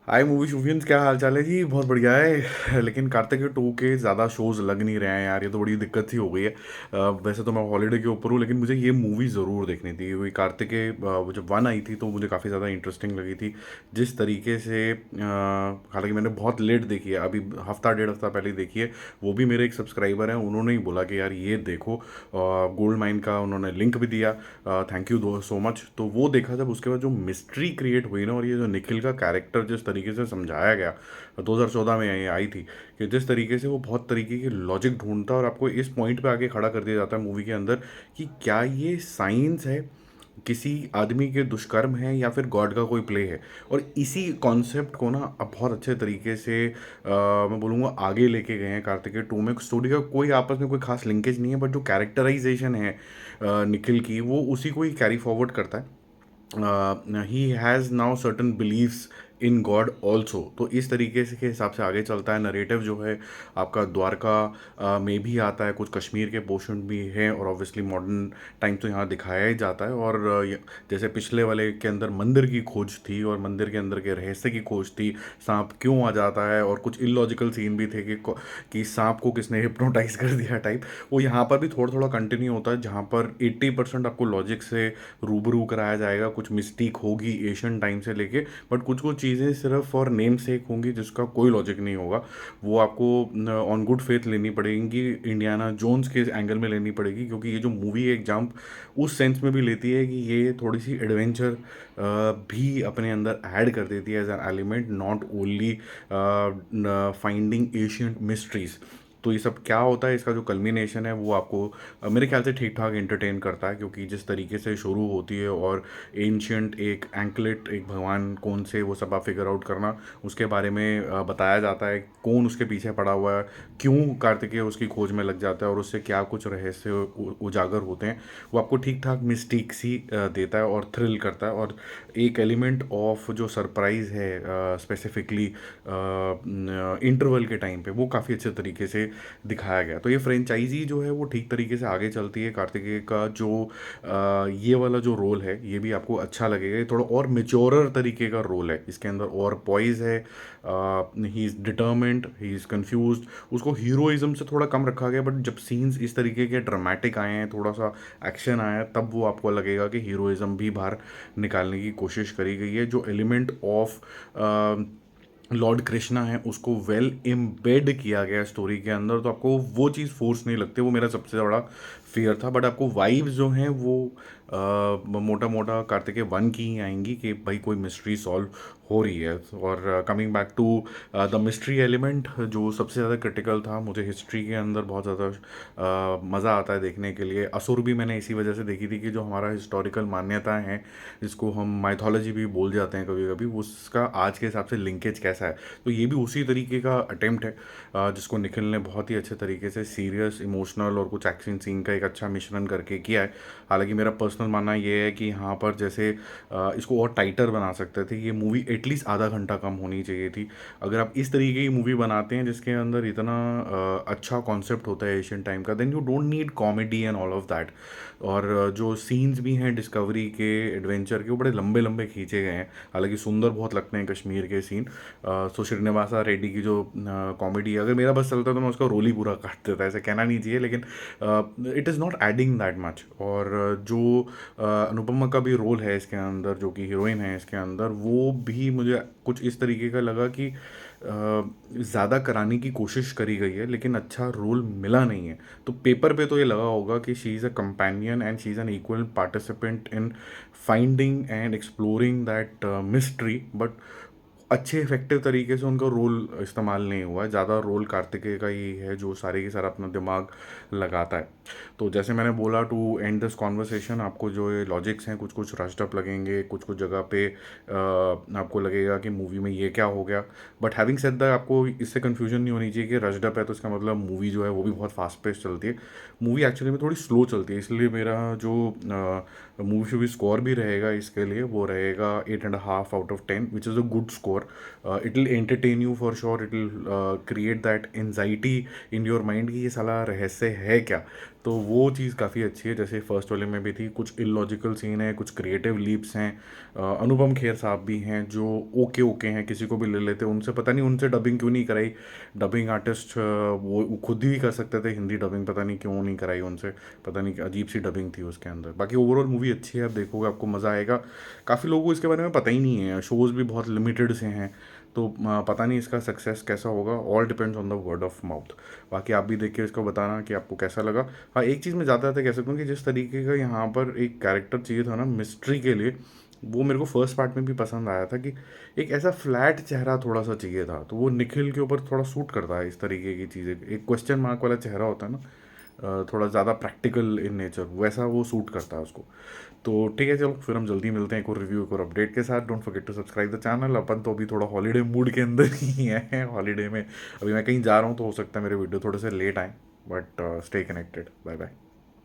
हाय movie शूफियंस, क्या हाल चाल है जी? बहुत बढ़िया है। लेकिन कार्तिक के 2 के ज़्यादा शोज़ लग नहीं रहे हैं यार, ये तो बड़ी दिक्कत सी हो गई है। वैसे तो मैं हॉलीडे के ऊपर हूँ, लेकिन मुझे ये मूवी ज़रूर देखनी थी। वही कार्तिक के वो जब 1 आई थी तो मुझे काफ़ी ज़्यादा इंटरेस्टिंग लगी थी। जिस तरीके से हालांकि मैंने बहुत लेट देखी है, अभी हफ्ता डेढ़ हफ्ता पहले ही देखी है। वो भी मेरे एक सब्सक्राइबर हैं, उन्होंने ही बोला कि यार ये देखो। गोल्ड माइन का उन्होंने लिंक भी दिया। थैंक यू दो सो मच। तो वो देखा, जब उसके बाद जो मिस्ट्री क्रिएट हुई ना, और ये जो निखिल का कैरेक्टर जिस तरीके से समझाया गया 2014 में ये आई थी, कि जिस तरीके से वो बहुत तरीके की लॉजिक ढूंढता है और आपको इस पॉइंट पे आके खड़ा कर दिया जाता है मूवी के अंदर कि क्या ये साइंस है, किसी आदमी के दुष्कर्म है, या फिर गॉड का कोई प्ले है। और इसी कॉन्सेप्ट को ना अब बहुत अच्छे तरीके से मैं बोलूँगा आगे लेके गए हैं कार्तिकेय 2 में। स्टोरी का कोई आपस में कोई खास लिंकेज नहीं है, बट जो कैरेक्टराइजेशन है निखिल की, वो उसी को ही कैरी फॉरवर्ड करता है। He has now certain believes in God also. तो इस तरीके से के हिसाब से आगे चलता है नरेटिव जो है आपका। द्वारका में भी आता है, कुछ कश्मीर के पोर्शन भी हैं, और ऑब्वियसली मॉडर्न टाइम तो यहाँ दिखाया ही जाता है। और जैसे पिछले वाले के अंदर मंदिर की खोज थी, और मंदिर के अंदर के रहस्य की खोज थी, सांप क्यों आ जाता है, और कुछ इलॉजिकल सीन भी थे कि सांप को किसने हिप्नोटाइज कर दिया टाइप। वो यहाँ पर भी थोड़ा थोड़ा कंटिन्यू होता है, जहाँ पर 80% आपको लॉजिक से रूबरू कराया जाएगा। कुछ मिस्टेक होगी एशियन टाइम से लेके, बट कुछ कुछ चीज़ें सिर्फ और नेम सेक होंगी जिसका कोई लॉजिक नहीं होगा। वो आपको ऑन गुड फेथ लेनी पड़ेगी, इंडियाना जोन्स के एंगल में लेनी पड़ेगी, क्योंकि ये जो मूवी एक जंप उस सेंस में भी लेती है कि ये थोड़ी सी एडवेंचर भी अपने अंदर ऐड कर देती है as an element, not only finding ancient mysteries. तो ये सब क्या होता है, इसका जो कल्मिनेशन है वो आपको मेरे ख्याल से ठीक ठाक एंटरटेन करता है, क्योंकि जिस तरीके से शुरू होती है और एंशियंट एक एंकलेट, एक भगवान कौन से, वो सब आप फिगर आउट करना, उसके बारे में बताया जाता है। कौन उसके पीछे पड़ा हुआ है, क्यों कार्तिकेय उसकी खोज में लग जाता है, और उससे क्या कुछ रहस्य उजागर होते हैं, वो आपको ठीक ठाक मिस्टेक सी देता है और थ्रिल करता है। और एक एलिमेंट ऑफ जो सरप्राइज है स्पेसिफिकली इंटरवल के टाइम पे, वो काफ़ी अच्छे तरीके से दिखाया गया। तो ये फ्रेंचाइजी जो है वो ठीक तरीके से आगे चलती है। कार्तिकेय का जो ये वाला जो रोल है, ये भी आपको अच्छा लगेगा। ये थोड़ा और मेच्योरर तरीके का रोल है, इसके अंदर और पॉइज है। He is determined, he is confuse. उसको हीरोइज्म से थोड़ा कम रखा गया, बट जब सीन्स इस तरीके के ड्रामेटिक आए हैं, थोड़ा सा एक्शन आया है, तब वो आपको लगेगा कि हीरोइज्म भी बाहर निकालने की कोशिश करी गई है। जो एलिमेंट ऑफ लॉर्ड कृष्णा है उसको वेल एम्बेड किया गया स्टोरी के अंदर, तो आपको वो चीज़ फोर्स नहीं लगती। वो मेरा सबसे बड़ा फियर था। बट आपको वाइब्स जो हैं वो मोटा मोटा कार्तिकेय 1 की ही आएंगी, कि भाई कोई मिस्ट्री सॉल्व हो रही है। और coming back to the mystery element, जो सबसे ज़्यादा क्रिटिकल था, मुझे हिस्ट्री के अंदर बहुत ज़्यादा मज़ा आता है देखने के लिए। असुर भी मैंने इसी वजह से देखी थी कि जो हमारा हिस्टोरिकल मान्यताएं हैं, जिसको हम माइथोलॉजी भी बोल जाते हैं कभी कभी, उसका आज के हिसाब से लिंकेज कैसा है। तो ये भी उसी तरीके का अटेम्प्ट है, जिसको निखिल ने बहुत ही अच्छे तरीके से सीरियस, इमोशनल और कुछ एक्शन सीन का एक अच्छा मिश्रण करके किया है। हालांकि मेरा पर्सनल मानना ये है कि यहाँ पर जैसे इसको और टाइटर बना सकते थे। ये मूवी एटलीस्ट आधा घंटा कम होनी चाहिए थी। अगर आप इस तरीके की मूवी बनाते हैं जिसके अंदर इतना अच्छा कॉन्सेप्ट होता है एशियन टाइम का, then you don't need comedy and all of that. और जो सीन्स भी हैं डिस्कवरी के, एडवेंचर के, वो बड़े लंबे लंबे खींचे गए हैं। हालांकि सुंदर बहुत लगते हैं कश्मीर के सीन। सो श्रीनिवासा रेड्डी की जो कॉमेडी, अगर मेरा बस चलता तो मैं उसका रोल ही पूरा काट देता, ऐसे कहना नहीं चाहिए, लेकिन it is not adding that much. और जो अनुपमा का भी रोल है इसके अंदर, जो कि हीरोइन है इसके अंदर, वो भी मुझे कुछ इस तरीके का लगा कि ज़्यादा कराने की कोशिश करी गई है, लेकिन अच्छा रोल मिला नहीं है। तो पेपर पे तो ये लगा होगा कि she is a companion and she is an equal participant in finding and exploring that mystery, but अच्छे इफेक्टिव तरीके से उनका रोल इस्तेमाल नहीं हुआ है। ज़्यादा रोल कार्तिकेय का ही है, जो सारे के सारा अपना दिमाग लगाता है। तो जैसे मैंने बोला, टू एंड दिस कॉन्वर्सेशन, आपको जो ये लॉजिक्स हैं कुछ कुछ रश्ड अप लगेंगे, कुछ कुछ जगह पे आपको लगेगा कि मूवी में ये क्या हो गया। बट हैविंग सेड दैट, आपको इससे कन्फ्यूजन नहीं होनी चाहिए कि रश्ड अप है तो इसका मतलब मूवी जो है वो भी बहुत फास्ट पेस चलती है। मूवी एक्चुअली में थोड़ी स्लो चलती है, इसलिए मेरा जो मूवी शूवी स्कोर भी रहेगा इसके लिए, वो रहेगा 8.5 out of 10, which is a good score. It will entertain you for sure, it will create that anxiety in your mind कि ये साला रहस्य है क्या। तो वो चीज़ काफ़ी अच्छी है। जैसे फर्स्ट वाले में भी थी, कुछ इलॉजिकल सीन है, कुछ क्रिएटिव लीप्स हैं। अनुपम खेर साहब भी हैं जो ओके ओके हैं, किसी को भी ले लेते, उनसे पता नहीं उनसे डबिंग क्यों नहीं कराई। डबिंग आर्टिस्ट वो खुद ही कर सकते थे हिंदी डबिंग, पता नहीं क्यों नहीं कराई उनसे। पता नहीं, अजीब सी डबिंग थी उसके अंदर। बाकी ओवरऑल मूवी अच्छी है, आप देखोगे आपको मज़ा आएगा। काफ़ी लोगों को इसके बारे में पता ही नहीं है, शोज़ भी बहुत लिमिटेड से हैं, तो पता नहीं इसका सक्सेस कैसा होगा। All depends on the word of mouth. बाकी आप भी देख के इसको बताना कि आपको कैसा लगा। हाँ, एक चीज़ मैं ज़्यादा कह सकता हूँ कि जिस तरीके का यहाँ पर एक कैरेक्टर चाहिए था ना मिस्ट्री के लिए, वो मेरे को फर्स्ट पार्ट में भी पसंद आया था कि एक ऐसा फ्लैट चेहरा थोड़ा सा चाहिए था, तो वो निखिल के ऊपर थोड़ा सूट करता है इस तरीके की चीज़ें। एक क्वेश्चन मार्क वाला चेहरा होता है ना, थोड़ा ज़्यादा प्रैक्टिकल इन नेचर, वैसा वो सूट करता है उसको। तो ठीक है, चलो फिर हम जल्दी मिलते हैं एक और रिव्यू, एक और अपडेट के साथ। Don't forget to subscribe the channel. अपन तो अभी थोड़ा हॉलीडे मूड के अंदर ही है, हॉलीडे में अभी मैं कहीं जा रहा हूँ, तो हो सकता है मेरे वीडियो थोड़े से लेट आए, but stay connected. Bye bye.